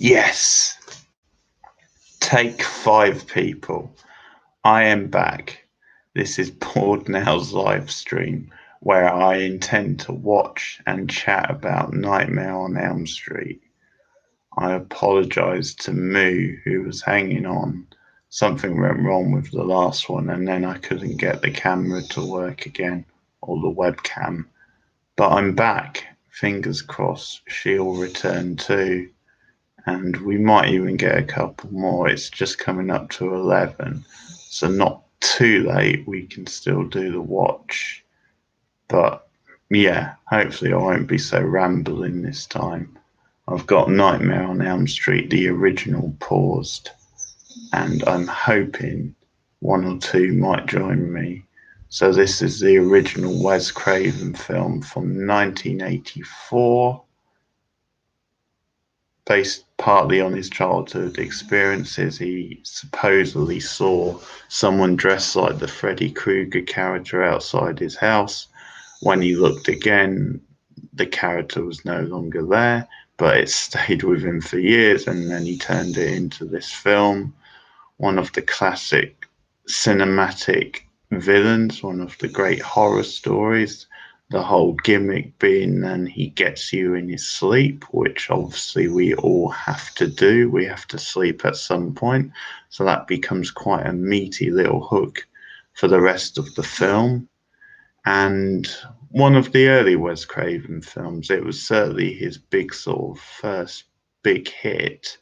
Yes, take 5 people. I am back. This is Bored Now's live stream where I intend to watch and chat about Nightmare on Elm Street. I apologise to Moo, who was hanging on. Something went wrong with the last one, and then I couldn't get the camera to work again, or the webcam. But I'm back. Fingers crossed she'll return too. And we might even get a couple more. It's just coming up to 11, so not too late. We can still do the watch, but yeah, hopefully I won't be so rambling this time. I've got Nightmare on Elm Street, the original, paused, and I'm hoping one or two might join me. So this is the original Wes Craven film from 1984, based partly on his childhood experiences. He supposedly saw someone dressed like the Freddy Krueger character outside his house. When he looked again, the character was no longer there, but it stayed with him for years, and then he turned it into this film. One of the classic cinematic villains, one of the great horror stories. The whole gimmick being then he gets you in his sleep, which obviously we all have to do. We have to sleep at some point. So that becomes quite a meaty little hook for the rest of the film. And one of the early Wes Craven films, it was certainly his big sort of first big hit.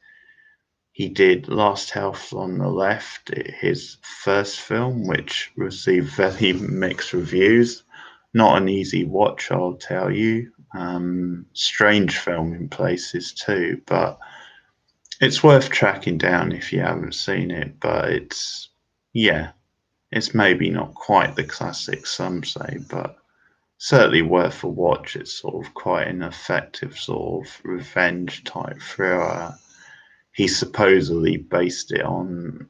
He did Last House on the Left, his first film, which received very mixed reviews. Not an easy watch, I'll tell you. Strange film in places too, but it's worth tracking down if you haven't seen it. But it's maybe not quite the classic, some say, but certainly worth a watch. It's sort of quite an effective sort of revenge type thriller. He supposedly based it on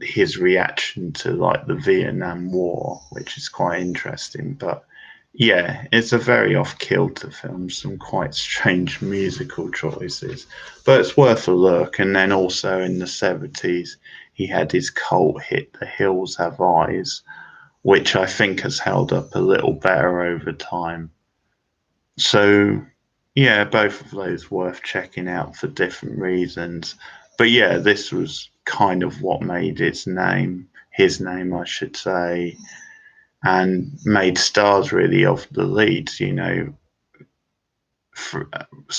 his reaction to like the Vietnam War, which is quite interesting. But yeah, it's a very off-kilter film, some quite strange musical choices, but it's worth a look. And then also in the 70s, he had his cult hit The Hills Have Eyes, which I think has held up a little better over time. So yeah, both of those worth checking out for different reasons. But yeah, this was kind of what made his name, I should say, and made stars really of the leads. Robert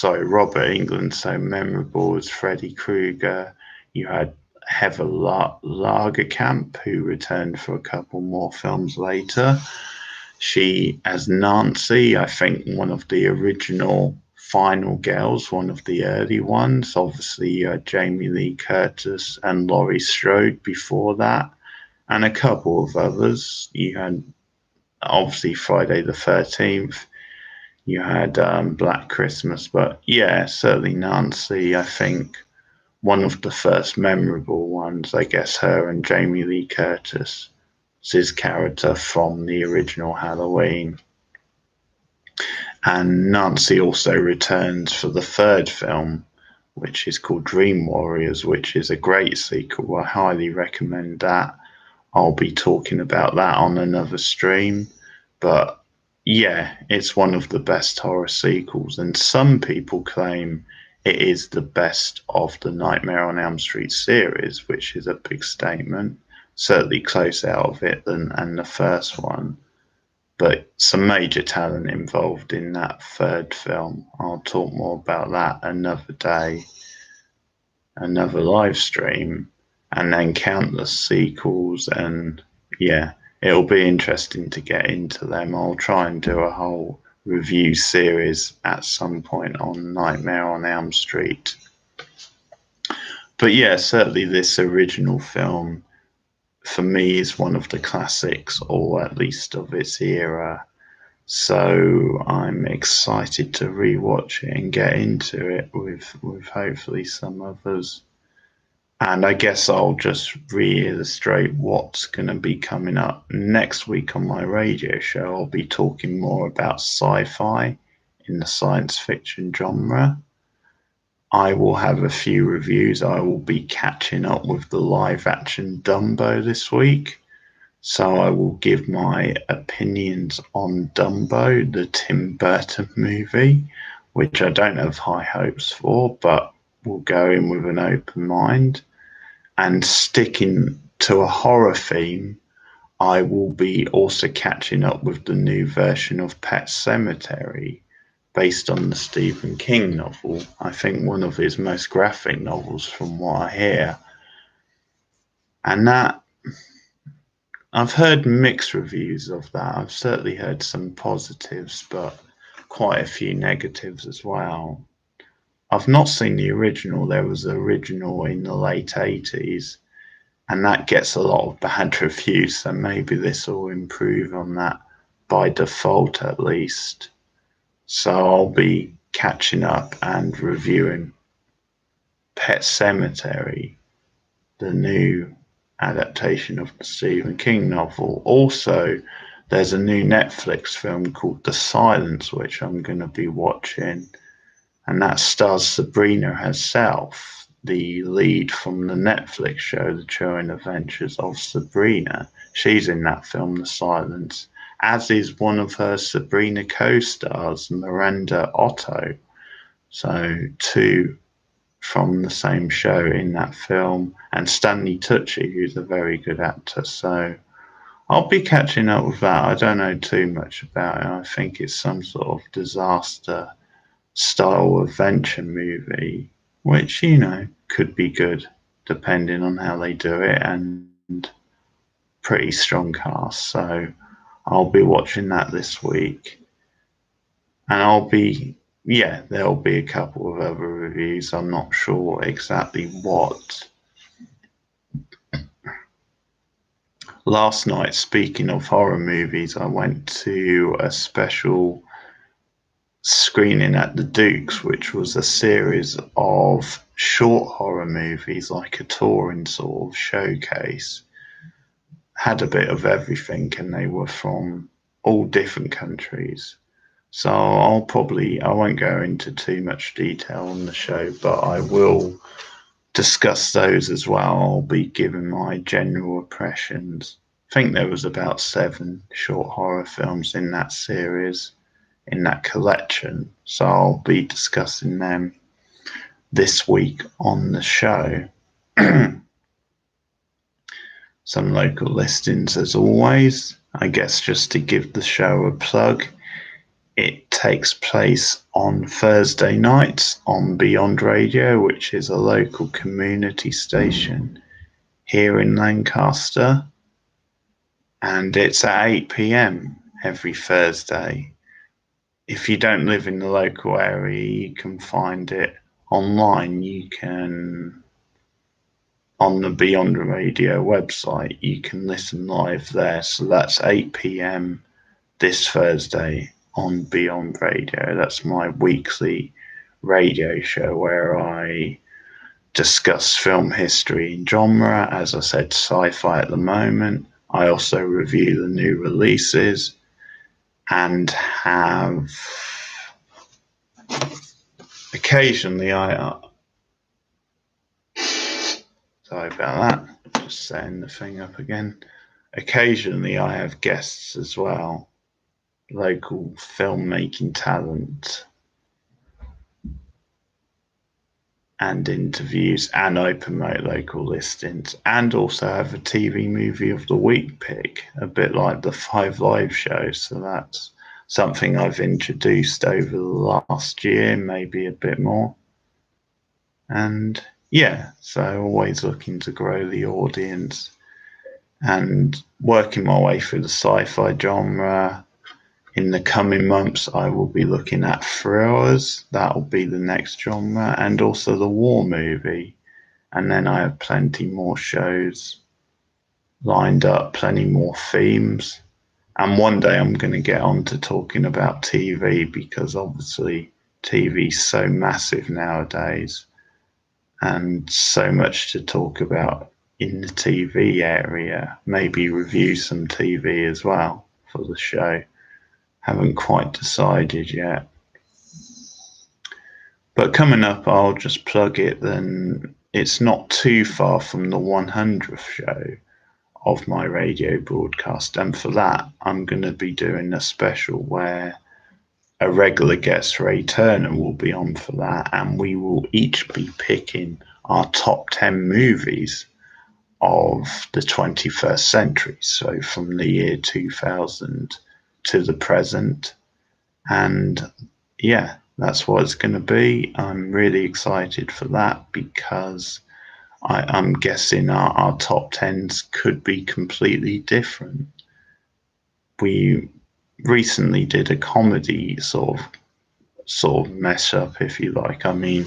Englund, so memorable as Freddy Krueger. You had Heather Lagerkamp, who returned for a couple more films later. She as Nancy, I think one of the original Final Girls, one of the early ones. Obviously, you had Jamie Lee Curtis and Laurie Strode before that, and a couple of others. You had obviously Friday the 13th. You had Black Christmas, but yeah, certainly Nancy, I think one of the first memorable ones. I guess her and Jamie Lee Curtis, his character from the original Halloween. And Nancy also returns for the third film, which is called Dream Warriors, which is a great sequel. I highly recommend that. I'll be talking about that on another stream. But yeah, it's one of the best horror sequels, and some people claim it is the best of the Nightmare on Elm Street series, which is a big statement. Certainly close out of it than the first one. But some major talent involved in that third film. I'll talk more about that another day, another live stream, and then countless sequels. And yeah, it'll be interesting to get into them. I'll try and do a whole review series at some point on Nightmare on Elm Street. But yeah, certainly this original film for me is one of the classics, or at least of its era. So I'm excited to rewatch it and get into it with hopefully some others. And I guess I'll just reillustrate what's going to be coming up next week on my radio show. I'll be talking more about sci-fi in the science fiction genre. I will have a few reviews. I will be catching up with the live action Dumbo this week. So I will give my opinions on Dumbo, the Tim Burton movie, which I don't have high hopes for, but will go in with an open mind. And sticking to a horror theme, I will be also catching up with the new version of Pet Sematary, based on the Stephen King novel. I think one of his most graphic novels from what I hear. And that, I've heard mixed reviews of that. I've certainly heard some positives, but quite a few negatives as well. I've not seen the original. There was an original in the late 80s, and that gets a lot of bad reviews, so maybe this will improve on that by default at least. So I'll be catching up and reviewing Pet Sematary, the new adaptation of the Stephen King novel. Also, there's a new Netflix film called The Silence, which I'm going to be watching, and that stars Sabrina herself, the lead from the Netflix show The Chilling Adventures of Sabrina. She's in that film, The Silence, as is one of her Sabrina co-stars, Miranda Otto. So two from the same show in that film, and Stanley Tucci, who's a very good actor. So I'll be catching up with that. I don't know too much about it. I think it's some sort of disaster style adventure movie, which, you know, could be good depending on how they do it, and pretty strong cast. So I'll be watching that this week, and there'll be a couple of other reviews. I'm not sure exactly what. Last night, speaking of horror movies, I went to a special screening at the Dukes, which was a series of short horror movies, like a touring sort of showcase. Had a bit of everything, and they were from all different countries. So I won't go into too much detail on the show, but I will discuss those as well. I'll be giving my general impressions. I think there was about 7 short horror films in that series, in that collection. So I'll be discussing them this week on the show. Some local listings as always. I guess just to give the show a plug, it takes place on Thursday nights on Beyond Radio, which is a local community station here in Lancaster. And it's at 8 p.m. every Thursday. If you don't live in the local area, you can find it online. You can, on the Beyond Radio website, you can listen live there. So that's 8 p.m. this Thursday on Beyond Radio. That's my weekly radio show where I discuss film history and genre. As I said, sci-fi at the moment. I also review the new releases and have occasionally sorry about that, just setting the thing up again. Occasionally I have guests as well, local filmmaking talent, and interviews, and I promote local listings, and also have a TV movie of the week pick, a bit like the 5 Live show. So that's something I've introduced over the last year, maybe a bit more. And yeah, so always looking to grow the audience and working my way through the sci-fi genre. In the coming months, I will be looking at thrillers. That will be the next genre, and also the war movie. And then I have plenty more shows lined up, plenty more themes. And one day I'm going to get on to talking about TV, because obviously TV is so massive nowadays and so much to talk about in the TV area. Maybe review some TV as well for the show. Haven't quite decided yet. But coming up, I'll just plug it. Then it's not too far from the 100th show of my radio broadcast, and for that, I'm going to be doing a special where a regular guest, Ray Turner, will be on for that, and we will each be picking our top 10 movies of the 21st century, so from the year 2000 to the present. And yeah, that's what it's going to be. I'm really excited for that because I'm guessing our top 10s could be completely different. We recently did a comedy sort of mess up, if you like. I mean,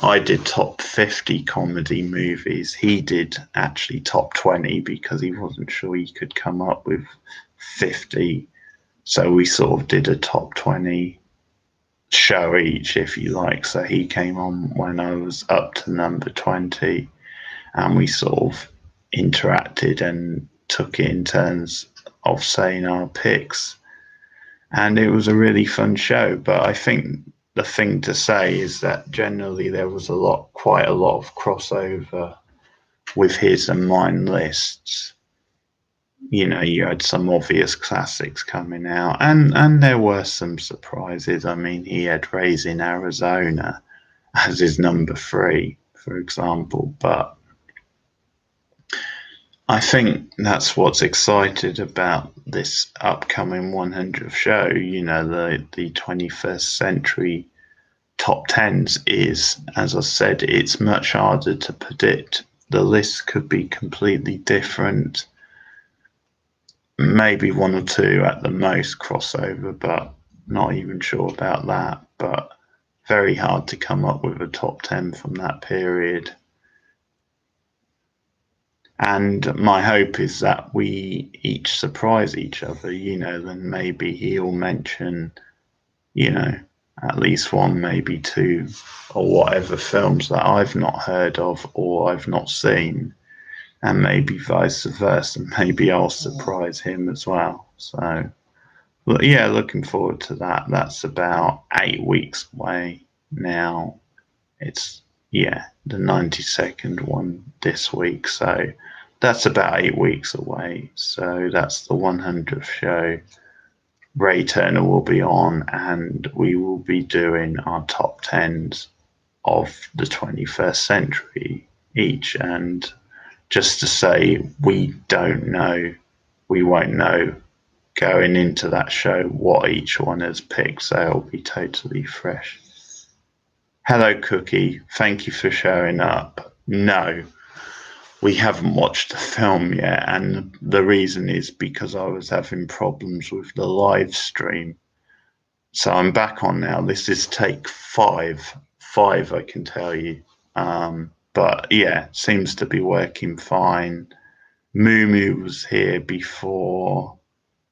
I did top 50 comedy movies. He did actually top 20 because he wasn't sure he could come up with 50. So we sort of did a top 20 show each, if you like. So he came on when I was up to number 20, and we sort of interacted and took it in turns of saying our picks. And it was a really fun show. But I think the thing to say is that generally there was quite a lot of crossover with his and mine lists. You know, you had some obvious classics coming out, and there were some surprises. I mean, he had Raising Arizona as his number 3, for example. But I think that's what's excited about this upcoming 100th show. You know, the 21st century top 10s is, as I said, it's much harder to predict. The list could be completely different. Maybe 1 or 2 at the most crossover, but not even sure about that. But very hard to come up with a top 10 from that period. And my hope is that we each surprise each other, you know, then maybe he'll mention, you know, at least 1, maybe 2, or whatever films that I've not heard of or I've not seen, and maybe vice versa. Maybe I'll surprise him as well. So, yeah, looking forward to that. That's about 8 weeks away now. It's, yeah, the 92nd one this week. So that's about 8 weeks away. So that's the 100th show. Ray Turner will be on, and we will be doing our top 10s of the 21st century each. And just to say, we won't know going into that show what each one has picked, so it'll be totally fresh. Hello, Cookie. Thank you for showing up. No, we haven't watched the film yet, and the reason is because I was having problems with the live stream. So I'm back on now. This is take 5. 5, I can tell you. But yeah, seems to be working fine. Moo was here before,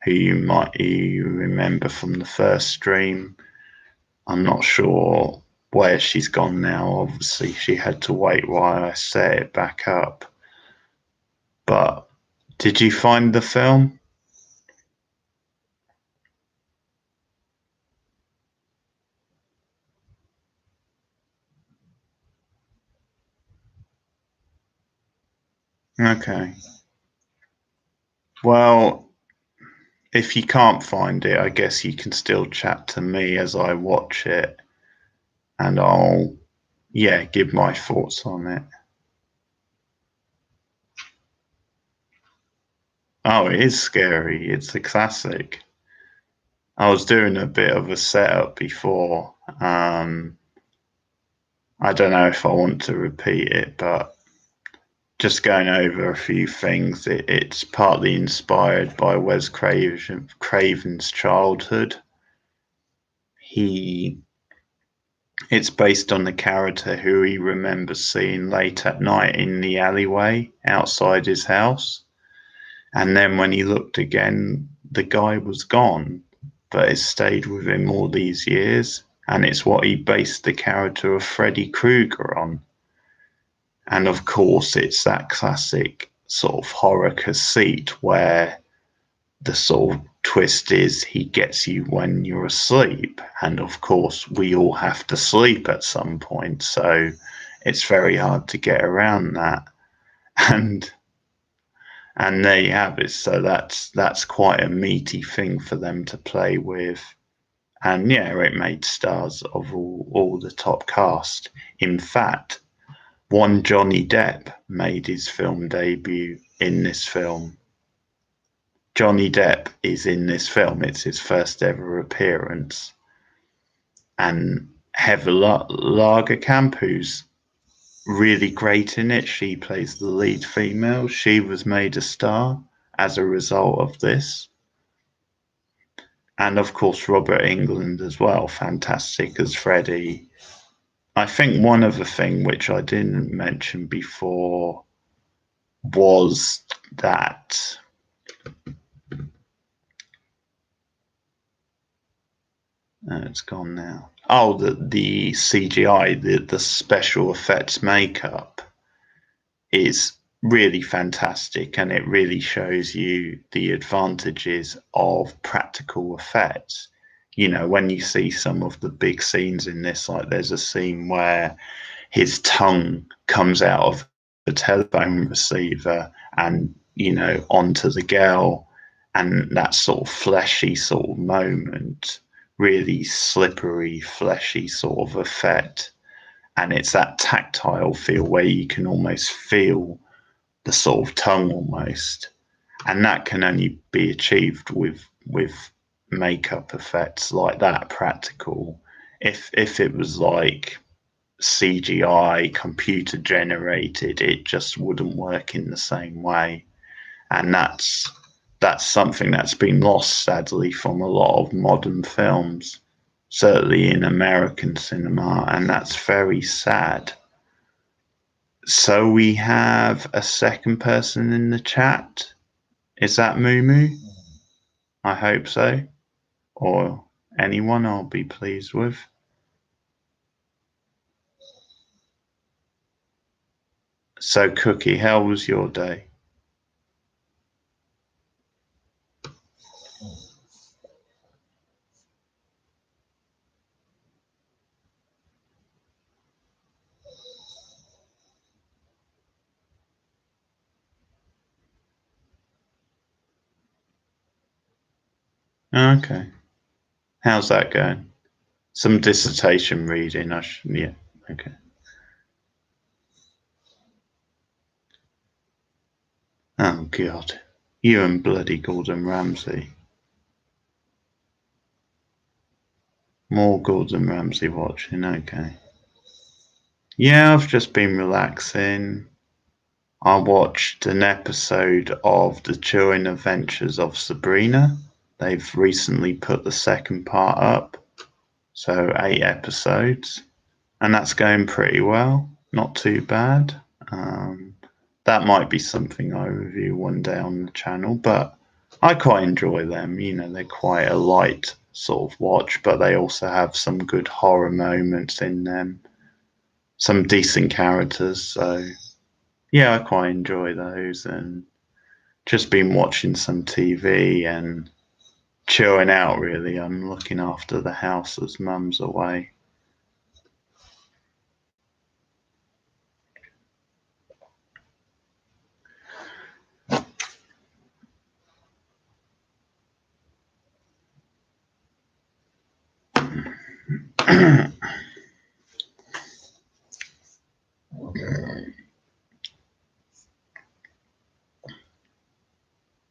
who you remember from the first stream. I'm not sure where she's gone now. Obviously, she had to wait while I set it back up. But did you find the film? Okay. Well, if you can't find it, I guess you can still chat to me as I watch it, and I'll, yeah, give my thoughts on it. Oh, it is scary. It's a classic. I was doing a bit of a setup before. I don't know if I want to repeat it, but just going over a few things. It's partly inspired by Wes Craven's childhood. It's based on the character who he remembers seeing late at night in the alleyway outside his house. And then when he looked again, the guy was gone, but it stayed with him all these years. And it's what he based the character of Freddy Krueger on. And of course, it's that classic sort of horror conceit where the sort of twist is he gets you when you're asleep, and of course we all have to sleep at some point, so it's very hard to get around that. and and there you have it. So that's quite a meaty thing for them to play with. And yeah, it made stars of all the top cast. In fact, one Johnny Depp made his film debut in this film. Johnny Depp is in this film. It's his first ever appearance. And Heather Lagerkamp, who's really great in it, she plays the lead female. She was made a star as a result of this. And of course, Robert Englund as well, fantastic as Freddy. I think one other thing which I didn't mention before was that it's gone now. Oh, the CGI, the special effects makeup is really fantastic, and it really shows you the advantages of practical effects. You know, when you see some of the big scenes in this, like there's a scene where his tongue comes out of the telephone receiver and, you know, onto the girl, and that sort of fleshy sort of moment, really slippery, fleshy sort of effect. And it's that tactile feel where you can almost feel the sort of tongue almost. And that can only be achieved with makeup effects like that, practical. If it was like CGI, computer generated, it just wouldn't work in the same way. And that's something that's been lost, sadly, from a lot of modern films, certainly in American cinema, and that's very sad. So we have a second person in the chat. Is that Mumu? I hope so. Or anyone I'll be pleased with. So, Cookie, how was your day? Okay. How's that going? Some dissertation reading. Yeah. Okay. Oh, God. You and bloody Gordon Ramsay. More Gordon Ramsay watching. Okay. Yeah, I've just been relaxing. I watched an episode of The Chilling Adventures of Sabrina. They've recently put the second part up. So 8 episodes. And that's going pretty well. Not too bad. That might be something I review one day on the channel, but I quite enjoy them. You know, they're quite a light sort of watch, but they also have some good horror moments in them, some decent characters. So yeah, I quite enjoy those, and just been watching some TV and chilling out. Really, I'm looking after the house as Mum's away.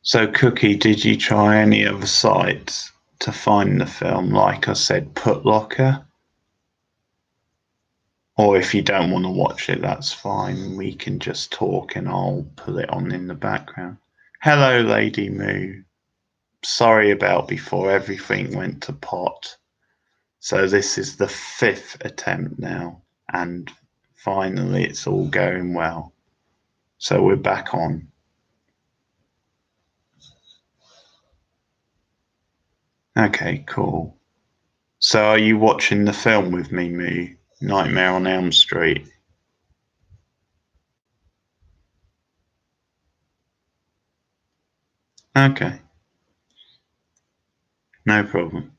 So, Cookie, did you try any other sites to find the film? Like I said, Putlocker? Or if you don't want to watch it, that's fine. We can just talk and I'll put it on in the background. Hello, Lady Moo. Sorry about before, everything went to pot. So this is the 5th attempt now, and finally it's all going well. So we're back on. Okay, cool. So are you watching the film with me, Moo? Nightmare on Elm Street? Okay. No problem.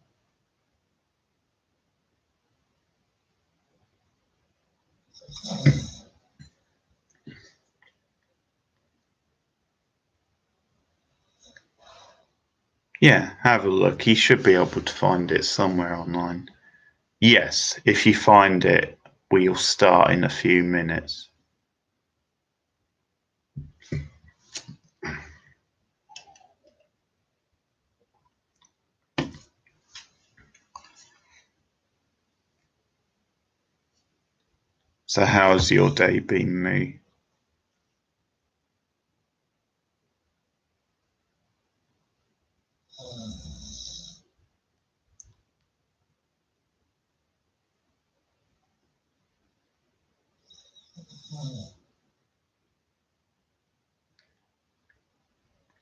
Yeah, have a look. You should be able to find it somewhere online. Yes, if you find it, we'll start in a few minutes. So how's your day been, Moo?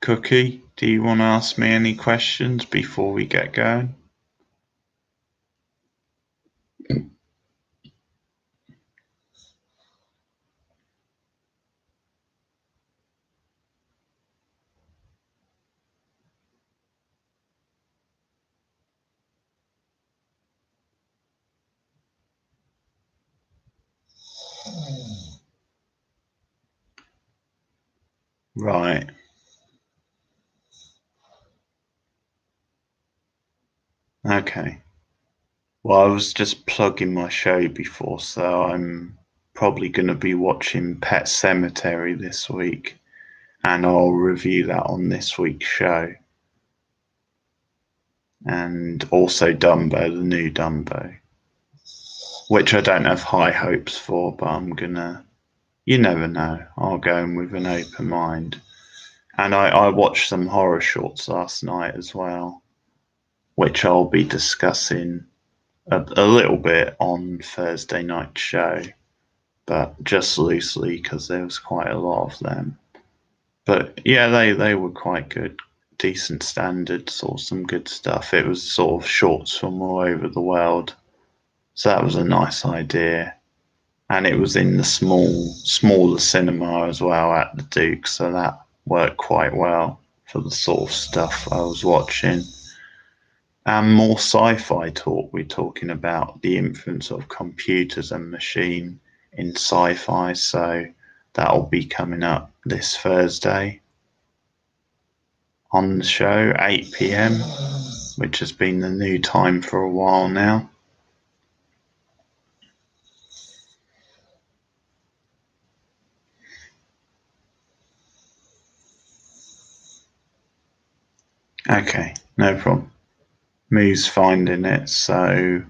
Cookie, do you want to ask me any questions before we get going? Right. Okay. Well, I was just plugging my show before, so I'm probably going to be watching Pet Cemetery this week, and I'll review that on this week's show. And also Dumbo, the new Dumbo, which I don't have high hopes for, but I'm gonna, you never know. I'll go in with an open mind. And I watched some horror shorts last night as well, which I'll be discussing a little bit on Thursday night show, but just loosely because there was quite a lot of them. But yeah, they were quite good, decent standards, saw some good stuff. It was sort of shorts from all over the world, so that was a nice idea. And it was in the smaller cinema as well at the Duke, so that worked quite well for the sort of stuff I was watching. And more sci-fi talk. We're talking about the influence of computers and machine in sci-fi, so that'll be coming up this Thursday on the show, 8 p.m., which has been the new time for a while now. Okay, no problem. Moo's finding it, so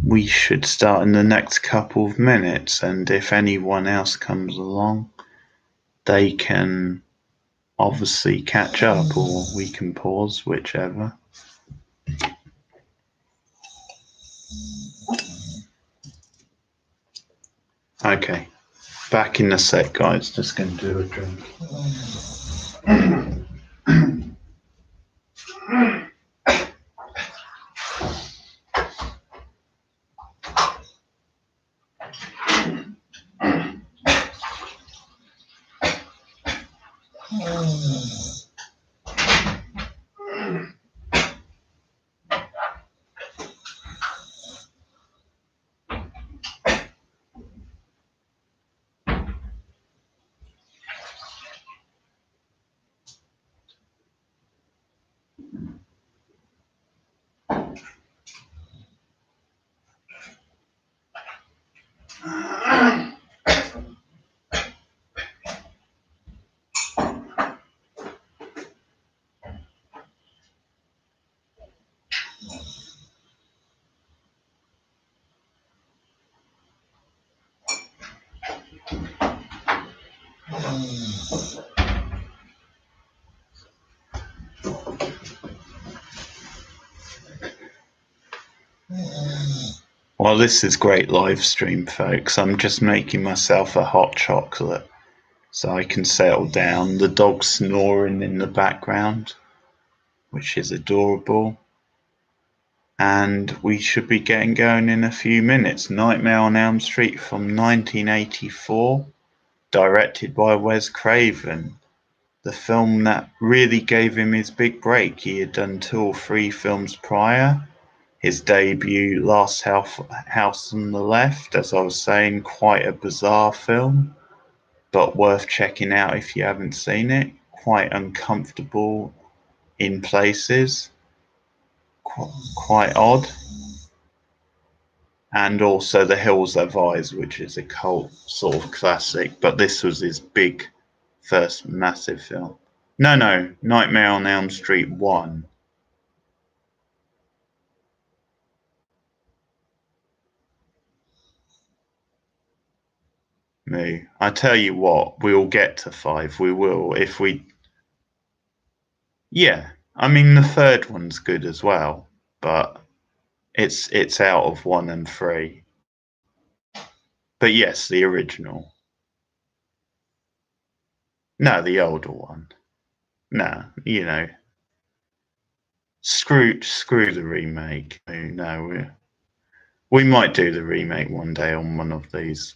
we should start in the next couple of minutes, and if anyone else comes along, they can obviously catch up, or we can pause, whichever. Okay, back in a sec, guys. Just going to do a drink. Well, this is great live stream, folks. I'm just making myself a hot chocolate so I can settle down. The dog's snoring in the background, which is adorable. And we should be getting going in a few minutes. Nightmare on Elm Street from 1984, directed by Wes Craven. the film that really gave him his big break. He had done 2 or 3 films prior. His debut, Last House on the Left, as I was saying, quite a bizarre film, but worth checking out if you haven't seen it. Quite uncomfortable in places, quite odd. And also The Hills Have Eyes, which is a cult sort of classic, but this was his big first massive film. No, Nightmare on Elm Street 1. Me. I tell you what, we'll get to 5. We will if we. Yeah, I mean the third one's good as well, but it's out of 1 and 3. But yes, the original. No, the older one. No, screw the remake. No, we might do the remake one day on one of these.